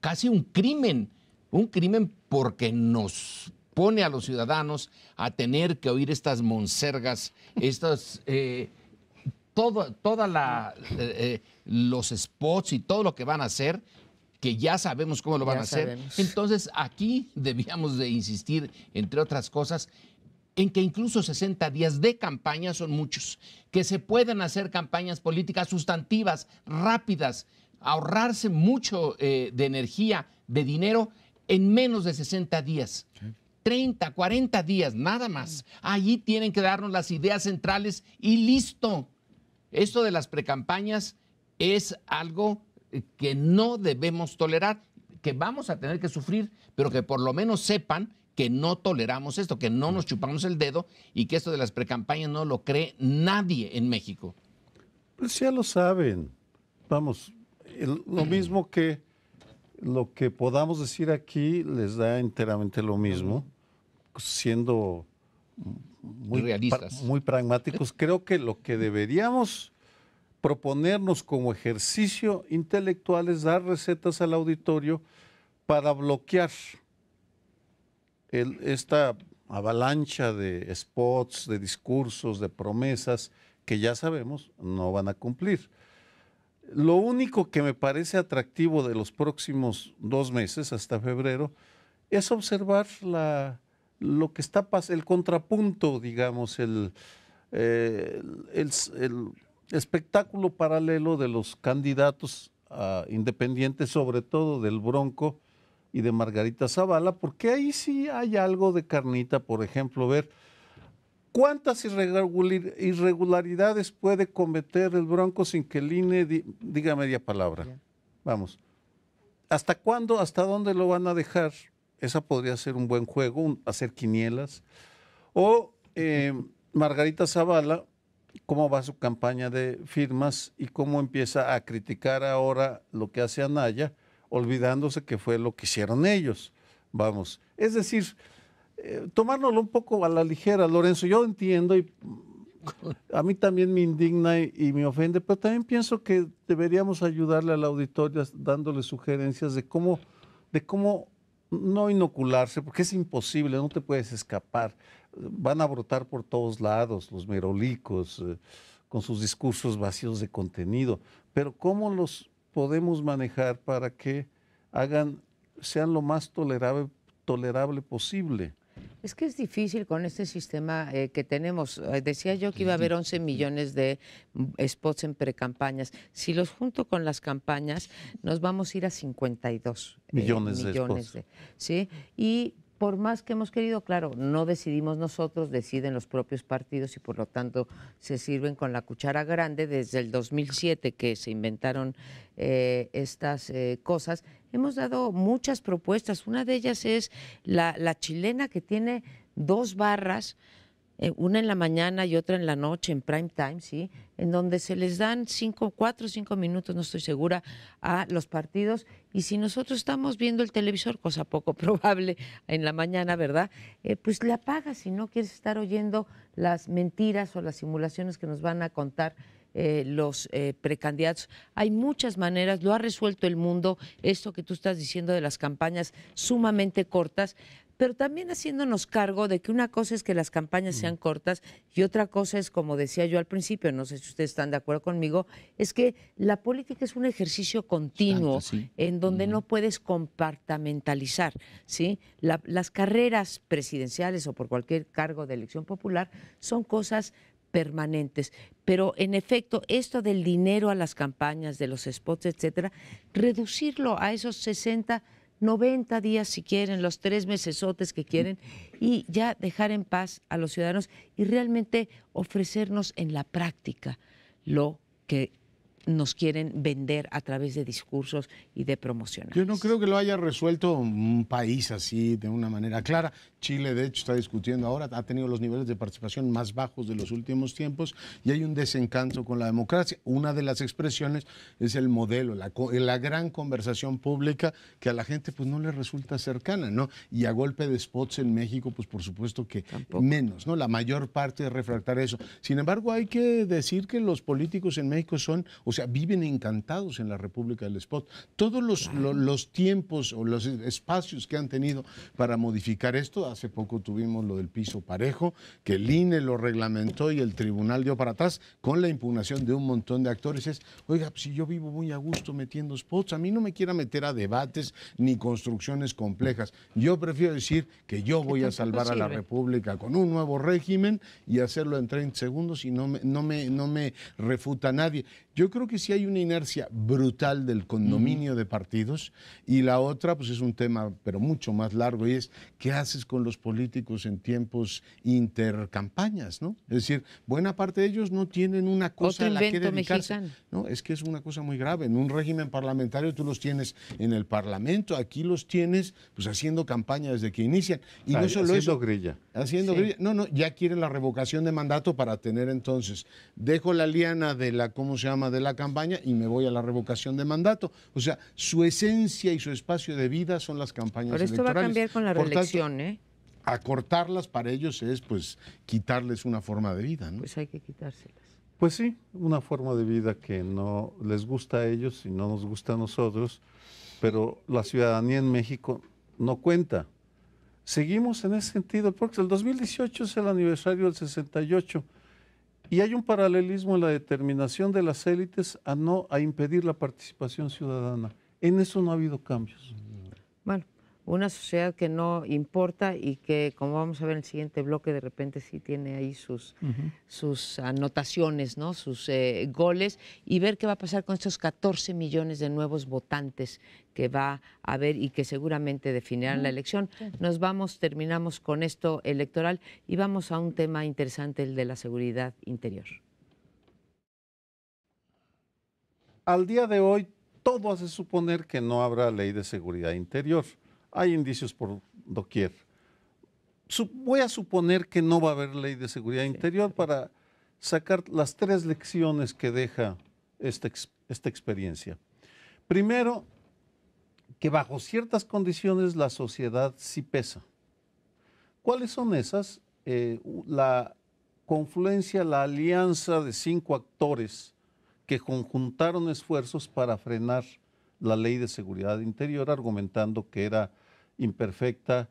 casi un crimen porque nos pone a los ciudadanos a tener que oír estas monsergas, los spots y todo lo que van a hacer, que ya sabemos cómo lo van a hacer. Entonces, aquí debíamos de insistir, entre otras cosas, en que incluso 60 días de campaña son muchos, que se puedan hacer campañas políticas sustantivas, rápidas, ahorrarse mucho de energía, de dinero, en menos de 60 días. 30, 40 días, nada más. Allí tienen que darnos las ideas centrales y listo. Esto de las precampañas es algo que no debemos tolerar, que vamos a tener que sufrir, pero que por lo menos sepan que no toleramos esto, que no nos chupamos el dedo y que esto de las precampañas no lo cree nadie en México. Pues ya lo saben. Vamos, lo mismo que lo que podamos decir aquí les da enteramente lo mismo, siendo muy realistas, muy pragmáticos. Creo que lo que deberíamos proponernos como ejercicio intelectual es dar recetas al auditorio para bloquear esta avalancha de spots, de discursos, de promesas que ya sabemos no van a cumplir. Lo único que me parece atractivo de los próximos 2 meses, hasta febrero, es observar lo que está pasando, el contrapunto, digamos, el espectáculo paralelo de los candidatos independientes, sobre todo del Bronco y de Margarita Zavala, porque ahí sí hay algo de carnita. Por ejemplo, ver cuántas irregularidades puede cometer el Bronco sin que el INE diga media palabra. Vamos, ¿hasta cuándo, hasta dónde lo van a dejar? Esa podría ser un buen juego, hacer quinielas. O Margarita Zavala, cómo va su campaña de firmas y cómo empieza a criticar ahora lo que hace Anaya, olvidándose que fue lo que hicieron ellos. Vamos, es decir, tomárnoslo un poco a la ligera, Lorenzo. Yo entiendo y a mí también me indigna y me ofende, pero también pienso que deberíamos ayudarle al auditorio dándole sugerencias de cómo no inocularse, porque es imposible, no te puedes escapar. Van a brotar por todos lados los merolicos con sus discursos vacíos de contenido, pero ¿cómo los podemos manejar para que sean lo más tolerable posible? Es que es difícil con este sistema que tenemos. Decía yo que iba a haber 11 millones de spots en precampañas. Si los junto con las campañas, nos vamos a ir a 52 millones de spots. ¿Sí? Y por más que hemos querido, claro, no decidimos nosotros, deciden los propios partidos y por lo tanto se sirven con la cuchara grande. Desde el 2007 que se inventaron estas cosas, hemos dado muchas propuestas. Una de ellas es la chilena, que tiene 2 barras, una en la mañana y otra en la noche, en prime time, ¿sí? En donde se les dan 4 o 5 minutos, no estoy segura, a los partidos. Y si nosotros estamos viendo el televisor, cosa poco probable en la mañana, ¿verdad? Pues le apagas si no quieres estar oyendo las mentiras o las simulaciones que nos van a contar los precandidatos. Hay muchas maneras, lo ha resuelto el mundo, esto que tú estás diciendo de las campañas sumamente cortas, pero también haciéndonos cargo de que una cosa es que las campañas sean cortas y otra cosa es, como decía yo al principio, no sé si ustedes están de acuerdo conmigo, es que la política es un ejercicio continuo en donde no puedes compartamentalizar, ¿sí? Las carreras presidenciales o por cualquier cargo de elección popular son cosas permanentes, pero en efecto esto del dinero a las campañas, de los spots, etcétera, reducirlo a esos 60, 90 días si quieren, los 3 mesesotes que quieren, y ya dejar en paz a los ciudadanos y realmente ofrecernos en la práctica lo que nos quieren vender a través de discursos y de promociones. Yo no creo que lo haya resuelto un país así de una manera clara. Chile, de hecho, está discutiendo ahora, ha tenido los niveles de participación más bajos de los últimos tiempos y hay un desencanto con la democracia. Una de las expresiones es el modelo, la gran conversación pública que a la gente pues no le resulta cercana, ¿no? Y a golpe de spots en México, pues por supuesto que menos, ¿no? La mayor parte es refractar eso. Sin embargo, hay que decir que los políticos en México viven encantados en la República del Spot. Todos los tiempos o los espacios que han tenido para modificar esto, hace poco tuvimos lo del piso parejo, que el INE lo reglamentó y el tribunal dio para atrás con la impugnación de un montón de actores. Oiga, si yo vivo muy a gusto metiendo spots, a mí no me quiera meter a debates ni construcciones complejas. Yo prefiero decir que yo voy a salvar a la República con un nuevo régimen y hacerlo en 30 segundos y no me refuta nadie. Yo creo creo que sí hay una inercia brutal del condominio de partidos, y la otra pues es un tema pero mucho más largo, y es qué haces con los políticos en tiempos intercampañas, ¿no? Es decir, buena parte de ellos no tienen una cosa a la que dedicarse. Mexicano. No, es que es una cosa muy grave. En un régimen parlamentario tú los tienes en el Parlamento, aquí los tienes pues haciendo campaña desde que inician. Y no solo haciendo eso, grilla. haciendo grilla. No, ya quieren la revocación de mandato para tener entonces, dejo la liana de la, ¿cómo se llama?, de la campaña y me voy a la revocación de mandato. O sea, su esencia y su espacio de vida son las campañas Pero esto electorales. va a cambiar con la Por tanto, reelección, ¿eh? acortarlas para ellos es pues quitarles una forma de vida, ¿no? Pues hay que quitárselas. Pues sí, una forma de vida que no les gusta a ellos y no nos gusta a nosotros, pero la ciudadanía en México no cuenta. Seguimos en ese sentido, porque el 2018 es el aniversario del 68 y hay un paralelismo en la determinación de las élites a impedir la participación ciudadana. En eso no ha habido cambios. Bueno, una sociedad que no importa y que, como vamos a ver en el siguiente bloque, de repente sí tiene ahí sus anotaciones, ¿no? Sus goles, y ver qué va a pasar con estos 14 millones de nuevos votantes que va a haber y que seguramente definirán la elección. Terminamos con esto electoral y vamos a un tema interesante, el de la seguridad interior. Al día de hoy, todo hace suponer que no habrá ley de seguridad interior. Hay indicios por doquier. Voy a suponer que no va a haber ley de seguridad interior para sacar las 3 lecciones que deja esta experiencia. Primero, que bajo ciertas condiciones la sociedad sí pesa. ¿Cuáles son esas? La confluencia, la alianza de 5 actores que conjuntaron esfuerzos para frenar la ley de seguridad interior, argumentando que era imperfecta,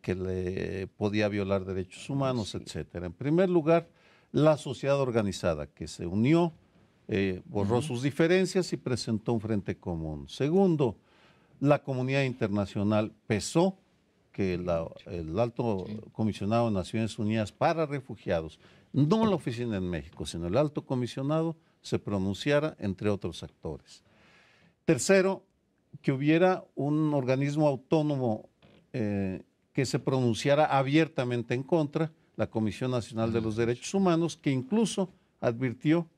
que le podía violar derechos humanos, etcétera. En primer lugar, la sociedad organizada, que se unió, borró sus diferencias y presentó un frente común. Segundo, la comunidad internacional pesó que el alto comisionado de Naciones Unidas para Refugiados, no la oficina en México, sino el alto comisionado, se pronunciara, entre otros actores. Tercero, que hubiera un organismo autónomo que se pronunciara abiertamente en contra, la Comisión Nacional de los Derechos Humanos, que incluso advirtió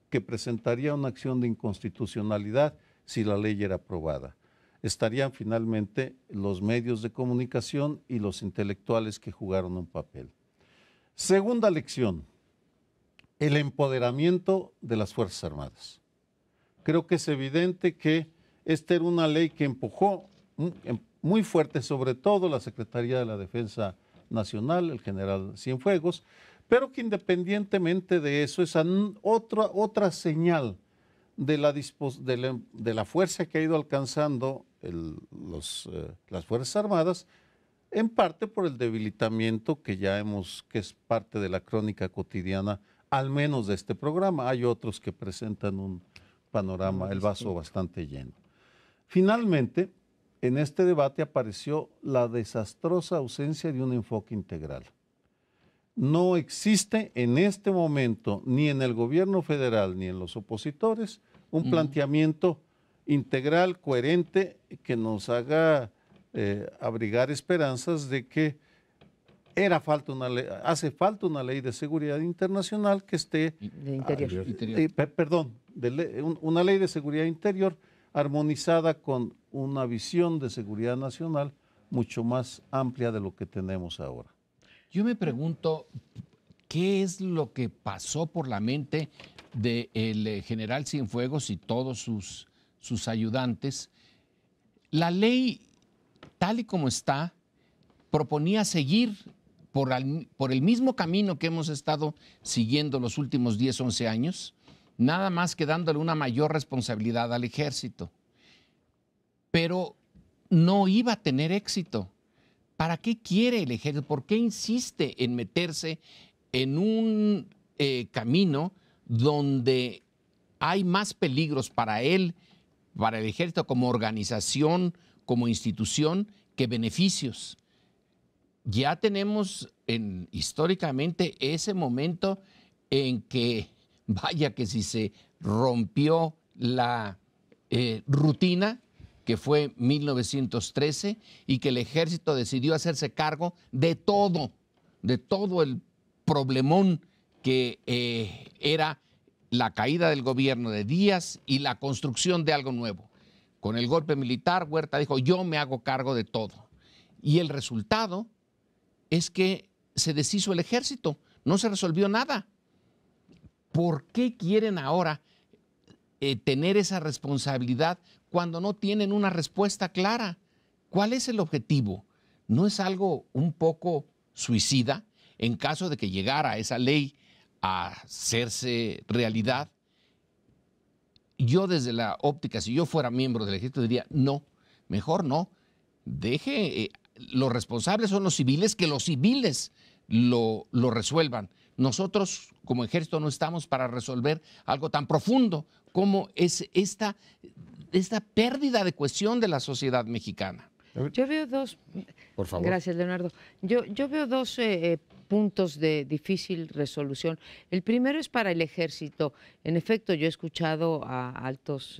que presentaría una acción de inconstitucionalidad si la ley era aprobada. Estarían finalmente los medios de comunicación y los intelectuales que jugaron un papel. Segunda lección, el empoderamiento de las Fuerzas Armadas. Creo que es evidente que esta era una ley que empujó muy fuerte, sobre todo la Secretaría de la Defensa Nacional, el general Cienfuegos, pero que independientemente de eso, es otra señal de la fuerza que ha ido alcanzando las Fuerzas Armadas, en parte por el debilitamiento que que es parte de la crónica cotidiana, al menos de este programa. Hay otros que presentan un panorama, el vaso bastante lleno. Finalmente, en este debate apareció la desastrosa ausencia de un enfoque integral. No existe en este momento, ni en el gobierno federal, ni en los opositores, un planteamiento integral, coherente, que nos haga abrigar esperanzas de que hace falta una ley de seguridad internacional que esté... De interior. Una ley de seguridad interior armonizada con una visión de seguridad nacional mucho más amplia de lo que tenemos ahora. Yo me pregunto, ¿qué es lo que pasó por la mente del general Cienfuegos y todos sus ayudantes? La ley, tal y como está, proponía seguir por el mismo camino que hemos estado siguiendo los últimos 10, 11 años, nada más que dándole una mayor responsabilidad al ejército. Pero no iba a tener éxito. ¿Para qué quiere el ejército? ¿Por qué insiste en meterse en un camino donde hay más peligros para él, para el ejército como organización, como institución, que beneficios? Ya tenemos históricamente ese momento en que, vaya que si se rompió la rutina que fue 1913 y que el ejército decidió hacerse cargo de todo el problemón que era la caída del gobierno de Díaz y la construcción de algo nuevo. Con el golpe militar, Huerta dijo, yo me hago cargo de todo. Y el resultado es que se deshizo el ejército, no se resolvió nada. ¿Por qué quieren ahora tener esa responsabilidad cuando no tienen una respuesta clara? ¿Cuál es el objetivo? ¿No es algo un poco suicida en caso de que llegara esa ley a hacerse realidad? Yo desde la óptica, si yo fuera miembro del ejército, diría, no, mejor no. Deje, los responsables son los civiles, que los civiles lo resuelvan. Nosotros como ejército no estamos para resolver algo tan profundo como es esta pérdida de cohesión de la sociedad mexicana. Yo veo dos... Por favor. Gracias, Leonardo. Yo veo dos puntos de difícil resolución. El primero es para el ejército. En efecto, yo he escuchado a altos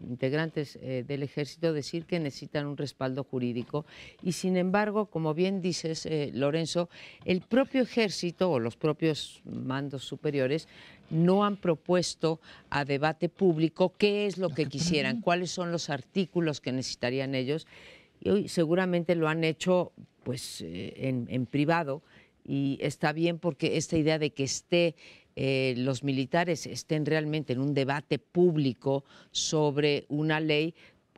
integrantes del ejército decir que necesitan un respaldo jurídico y, sin embargo, como bien dices, Lorenzo, el propio ejército o los propios mandos superiores no han propuesto a debate público qué es lo que quisieran, cuáles son los artículos que necesitarían ellos. Y hoy seguramente lo han hecho pues en privado y está bien porque esta idea de que los militares estén realmente en un debate público sobre una ley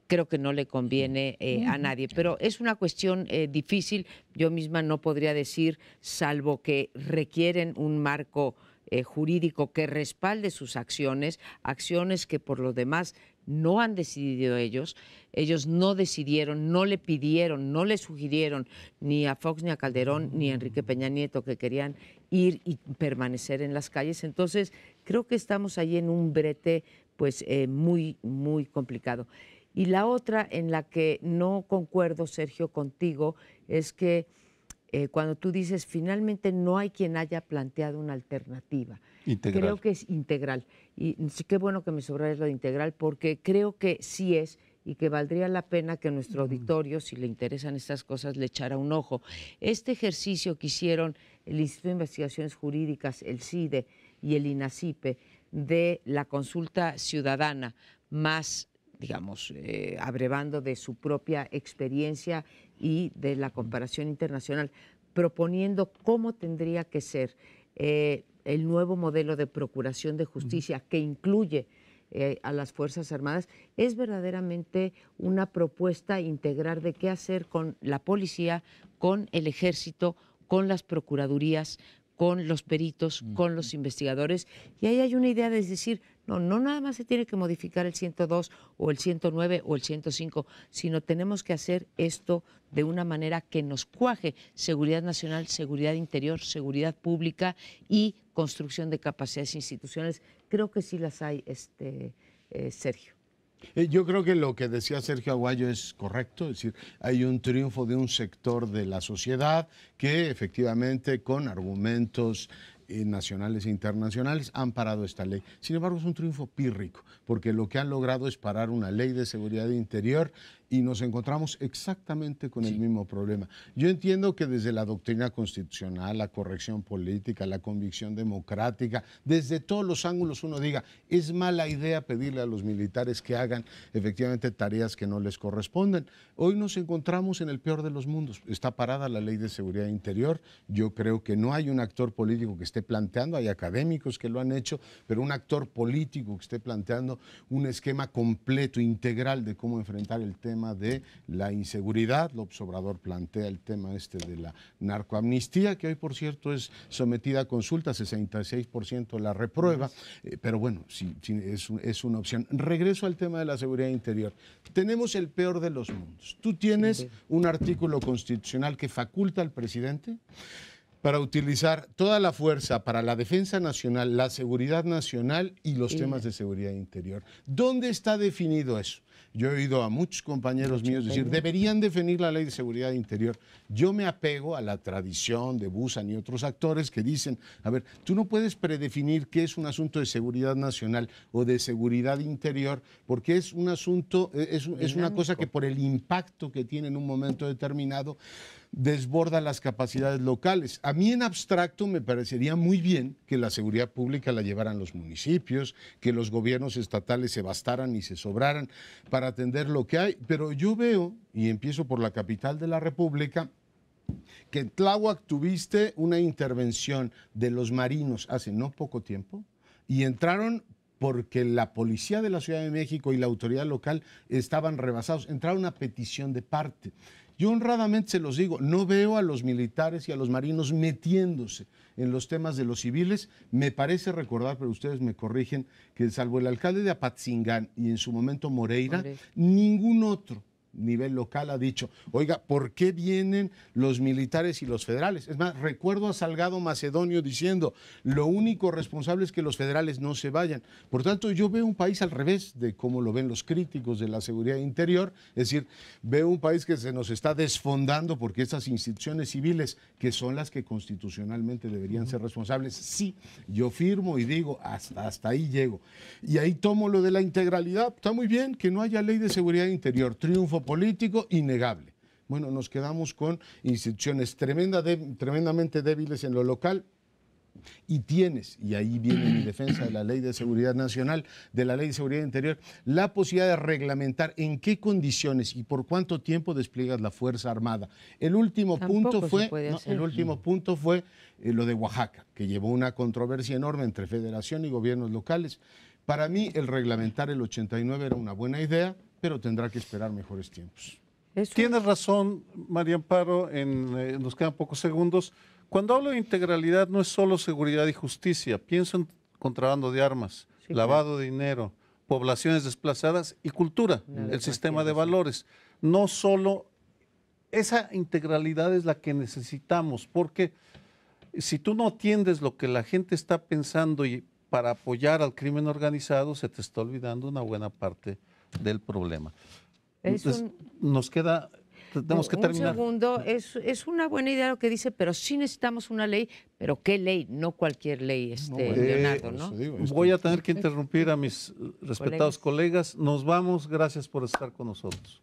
creo que no le conviene a nadie, pero es una cuestión difícil. Yo misma no podría decir, salvo que requieren un marco jurídico que respalde sus acciones que por lo demás no han decidido ellos no decidieron, no le pidieron, no le sugirieron ni a Fox, ni a Calderón, ni a Enrique Peña Nieto que querían ir y permanecer en las calles. Entonces, creo que estamos ahí en un brete pues muy, muy complicado. Y la otra en la que no concuerdo, Sergio, contigo, es que cuando tú dices finalmente no hay quien haya planteado una alternativa. Integral. Creo que es integral. Y qué bueno que me subrayes lo de integral, porque creo que sí es y que valdría la pena que nuestro auditorio, si le interesan estas cosas, le echara un ojo. Este ejercicio que hicieron el Instituto de Investigaciones Jurídicas, el CIDE y el INACIPE, de la consulta ciudadana, más, digamos, abrevando de su propia experiencia y de la comparación internacional, proponiendo cómo tendría que ser el nuevo modelo de procuración de justicia que incluye a las Fuerzas Armadas, es verdaderamente una propuesta integral de qué hacer con la policía, con el ejército, con las procuradurías, con los peritos, con los investigadores. Y ahí hay una idea de decir, no nada más se tiene que modificar el 102 o el 109 o el 105, sino tenemos que hacer esto de una manera que nos cuaje seguridad nacional, seguridad interior, seguridad pública y construcción de capacidades institucionales. Creo que sí las hay, Sergio. Yo creo que lo que decía Sergio Aguayo es correcto, es decir, hay un triunfo de un sector de la sociedad que efectivamente con argumentos nacionales e internacionales han parado esta ley. Sin embargo, es un triunfo pírrico, porque lo que han logrado es parar una ley de seguridad interior y nos encontramos exactamente con el mismo problema. Yo entiendo que desde la doctrina constitucional, la corrección política, la convicción democrática, desde todos los ángulos uno diga, es mala idea pedirle a los militares que hagan efectivamente tareas que no les corresponden. Hoy nos encontramos en el peor de los mundos. Está parada la ley de seguridad interior. Yo creo que no hay un actor político que esté planteando, hay académicos que lo han hecho, pero un actor político que esté planteando un esquema completo, integral de cómo enfrentar el tema de la inseguridad. López Obrador plantea el tema de la narcoamnistía, que hoy, por cierto, es sometida a consulta, 66% la reprueba, pero bueno, sí, es una opción. Regreso al tema de la seguridad interior. Tenemos el peor de los mundos. Tú tienes un artículo constitucional que faculta al presidente para utilizar toda la fuerza para la defensa nacional, la seguridad nacional y los temas de seguridad interior. ¿Dónde está definido eso? Yo he oído a muchos compañeros míos decir, deberían definir la ley de seguridad interior. Yo me apego a la tradición de Busan y otros actores que dicen, a ver, tú no puedes predefinir qué es un asunto de seguridad nacional o de seguridad interior, porque es un asunto, es una cosa que por el impacto que tiene en un momento determinado, desborda las capacidades locales. A mí en abstracto me parecería muy bien que la seguridad pública la llevaran los municipios, que los gobiernos estatales se bastaran y se sobraran para atender lo que hay, pero yo veo, y empiezo por la capital de la República, que en Tláhuac tuviste una intervención de los marinos hace no poco tiempo y entraron porque la policía de la Ciudad de México y la autoridad local estaban rebasados, entraron a petición de parte. Yo honradamente se los digo, no veo a los militares y a los marinos metiéndose en los temas de los civiles. Me parece recordar, pero ustedes me corrigen, que salvo el alcalde de Apatzingán y en su momento Moreira, ningún otro nivel local ha dicho, oiga, ¿por qué vienen los militares y los federales? Es más, recuerdo a Salgado Macedonio diciendo, lo único responsable es que los federales no se vayan. Por tanto, yo veo un país al revés de cómo lo ven los críticos de la seguridad interior, es decir, veo un país que se nos está desfondando porque estas instituciones civiles, que son las que constitucionalmente deberían ser responsables, sí, yo firmo y digo, hasta ahí llego. Y ahí tomo lo de la integralidad, está muy bien que no haya ley de seguridad interior, triunfo político innegable. Bueno, nos quedamos con instituciones tremendamente débiles en lo local y tienes, y ahí viene mi defensa de la Ley de Seguridad Nacional, de la Ley de Seguridad Interior, la posibilidad de reglamentar en qué condiciones y por cuánto tiempo despliegas la Fuerza Armada. El último punto fue lo de Oaxaca, que llevó una controversia enorme entre federación y gobiernos locales. Para mí, el reglamentar el 89 era una buena idea, pero tendrá que esperar mejores tiempos. Tienes razón, María Amparo, nos quedan pocos segundos. Cuando hablo de integralidad no es solo seguridad y justicia, pienso en contrabando de armas, lavado de dinero, poblaciones desplazadas y cultura, el sistema de valores. No solo, esa integralidad es la que necesitamos, porque si tú no atiendes lo que la gente está pensando y para apoyar al crimen organizado, se te está olvidando una buena parte del problema. Entonces, nos queda, tenemos que terminar. Un segundo, es una buena idea lo que dice, pero sí necesitamos una ley, pero ¿qué ley? No cualquier ley, Leonardo, ¿no? Voy a tener que interrumpir a mis respetados colegas. Nos vamos, gracias por estar con nosotros.